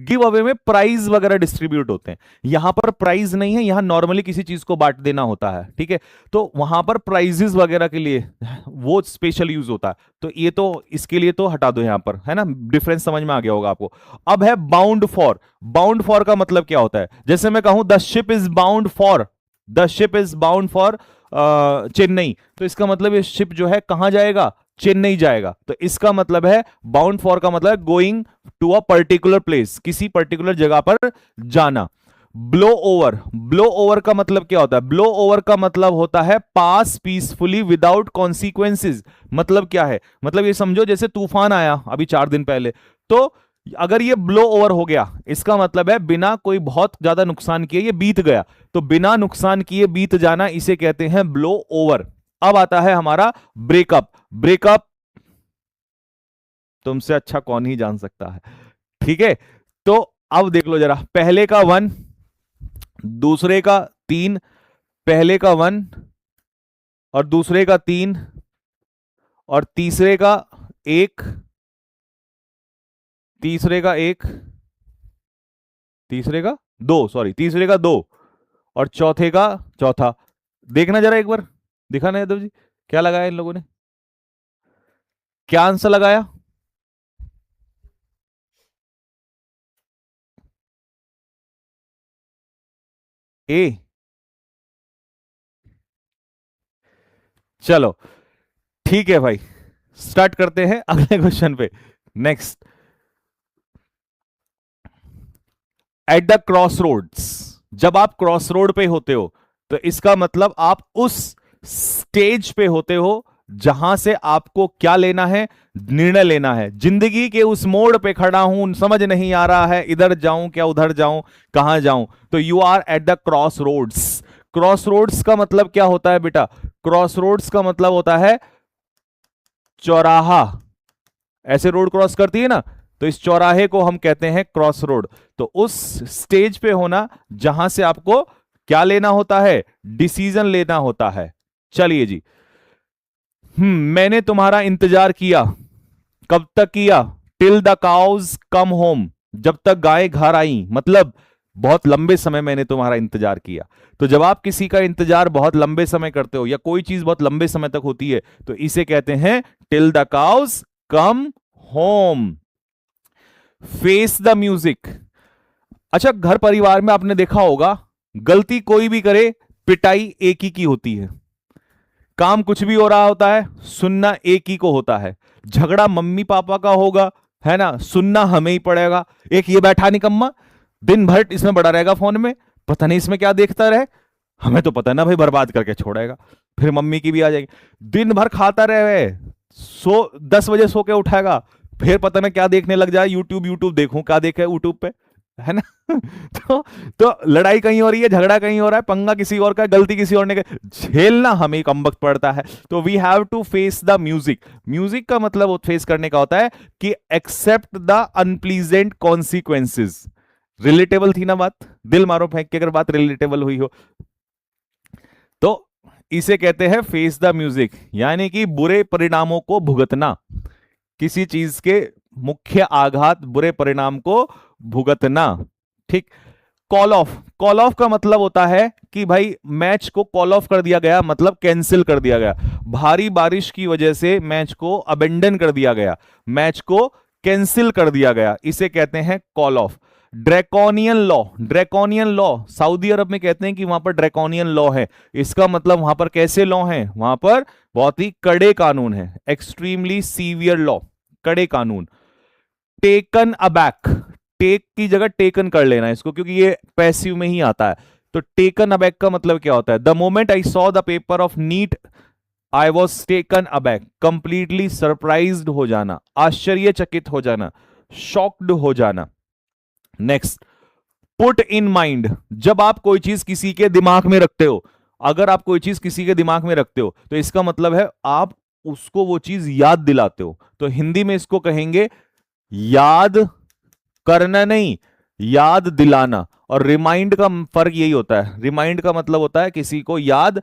Give away में prize वगैरह distribute होते हैं, यहां पर प्राइज नहीं है, यहां नॉर्मली किसी चीज को बांट देना होता है, ठीक है। तो वहां पर प्राइजेस वगैरह के लिए वो स्पेशल यूज होता है, तो ये तो इसके लिए तो हटा दो यहां पर, है ना, डिफरेंस समझ में आ गया होगा आपको। अब है बाउंड फॉर। बाउंड फॉर का मतलब क्या होता है, जैसे मैं कहूं the ship is bound for, the ship is bound for Chennai, तो इसका मतलब ये शिप जो है कहां जाएगा, चेन्नई जाएगा। तो इसका मतलब है बाउंड फॉर का मतलब going to a particular place, किसी पर्टिकुलर जगह पर जाना। ब्लो ओवर, ब्लो ओवर का मतलब क्या होता है, ब्लो ओवर का मतलब होता है पास पीसफुली विदाउट कॉन्सिक्वेंसेज। मतलब क्या है, मतलब ये समझो जैसे तूफान आया अभी 4 दिन पहले, तो अगर ये ब्लो ओवर हो गया, इसका मतलब है बिना कोई बहुत ज्यादा नुकसान किए ये बीत गया, तो बिना नुकसान किए बीत जाना इसे कहते हैं ब्लो ओवर। अब आता है हमारा ब्रेकअप। ब्रेकअप तुमसे अच्छा कौन ही जान सकता है, ठीक है। तो अब देख लो जरा, पहले का 1, दूसरे का 3, पहले का 1 और दूसरे का 3 और तीसरे का 1, तीसरे का 1, तीसरे का 2, सॉरी तीसरे का 2 और चौथे का चौथा। देखना जरा एक बार, दिखाना यादव जी क्या लगाया इन लोगों ने, क्या आंसर लगाया। ए। चलो ठीक है भाई, स्टार्ट करते हैं अगले क्वेश्चन पे। Next, at the crossroads, जब आप क्रॉस रोड पे होते हो तो इसका मतलब आप उस स्टेज पे होते हो जहां से आपको क्या लेना है, निर्णय लेना है। जिंदगी के उस मोड़ पे खड़ा हूं, समझ नहीं आ रहा है इधर जाऊं क्या उधर जाऊं कहां जाऊं, तो you are at the crossroads. Crossroads का मतलब क्या होता है बेटा, क्रॉस रोड्स का मतलब होता है चौराहा। ऐसे रोड क्रॉस करती है ना, तो इस चौराहे को हम कहते हैं क्रॉस रोड। तो उस स्टेज पे होना जहां से आपको क्या लेना होता है, डिसीजन लेना होता है। चलिए जी, मैंने तुम्हारा इंतजार किया, कब तक किया, till the cows come home, जब तक गायें घर आई, मतलब बहुत लंबे समय मैंने तुम्हारा इंतजार किया। तो जब आप किसी का इंतजार बहुत लंबे समय करते हो या कोई चीज बहुत लंबे समय तक होती है तो इसे कहते हैं till the cows come home. Face the music. अच्छा, घर परिवार में आपने देखा होगा गलती कोई भी करे पिटाई एक ही की होती है, काम कुछ भी हो रहा होता है सुनना एक ही को होता है, झगड़ा मम्मी पापा का होगा है ना, सुनना हमें ही पड़ेगा। एक ये बैठा निकम्मा दिन भर इसमें बड़ा रहेगा फोन में, पता नहीं इसमें क्या देखता रहे, हमें तो पता ना भाई बर्बाद करके छोड़ेगा। फिर मम्मी की भी आ जाएगी, दिन भर खाता रहे, 10 बजे सो के उठाएगा, फिर पता ना क्या देखने लग जाए, यूट्यूब यूट्यूब देखूं क्या देखे यूट्यूब पे, है ना। तो लड़ाई कहीं हो रही है, झगड़ा कहीं हो रहा है, पंगा किसी और का, गलती किसी और ने का, झेलना हमें कम वक्त पड़ता है। तो we have to face the music. Music का मतलब फेस करने का होता है कि accept the unpleasant consequences. Relatable थी ना बात, दिल मारो फेंक के अगर बात रिलेटेबल हुई हो तो इसे कहते हैं फेस द म्यूजिक, यानी कि बुरे परिणामों को भुगतना, किसी चीज के मुख्य आघात बुरे परिणाम को भुगतना, ठीक। कॉल ऑफ, कॉल ऑफ का मतलब होता है कि भाई मैच को कॉल ऑफ कर दिया गया, मतलब कैंसिल कर दिया गया, भारी बारिश की वजह से मैच को अबेंडन कर दिया गया, मैच को कैंसिल कर दिया गया, इसे कहते हैं call off. Draconian law, draconian law सऊदी अरब में कहते हैं कि वहां पर ड्रैकोनियन लॉ है, इसका मतलब वहां पर कैसे लॉ है, वहां पर बहुत ही कड़े कानून है, एक्सट्रीमली सीवियर लॉ, कड़े कानून। टेकन अबैक, टेक की जगह टेकन कर लेना इसको क्योंकि ये पैसिव में ही आता है। तो टेकन अबैक का मतलब क्या होता है, the moment I saw the paper of NEET I was taken aback, completely surprised हो जाना, आश्चर्यचकित हो जाना, शॉक्ड हो जाना। नेक्स्ट, पुट इन माइंड, जब आप कोई चीज किसी के दिमाग में रखते हो, अगर आप कोई चीज किसी के दिमाग में रखते हो तो इसका मतलब है आप उसको वो चीज याद दिलाते हो। तो हिंदी में इसको कहेंगे याद करना नहीं, याद दिलाना। और रिमाइंड का फर्क यही होता है, रिमाइंड का मतलब होता है किसी को याद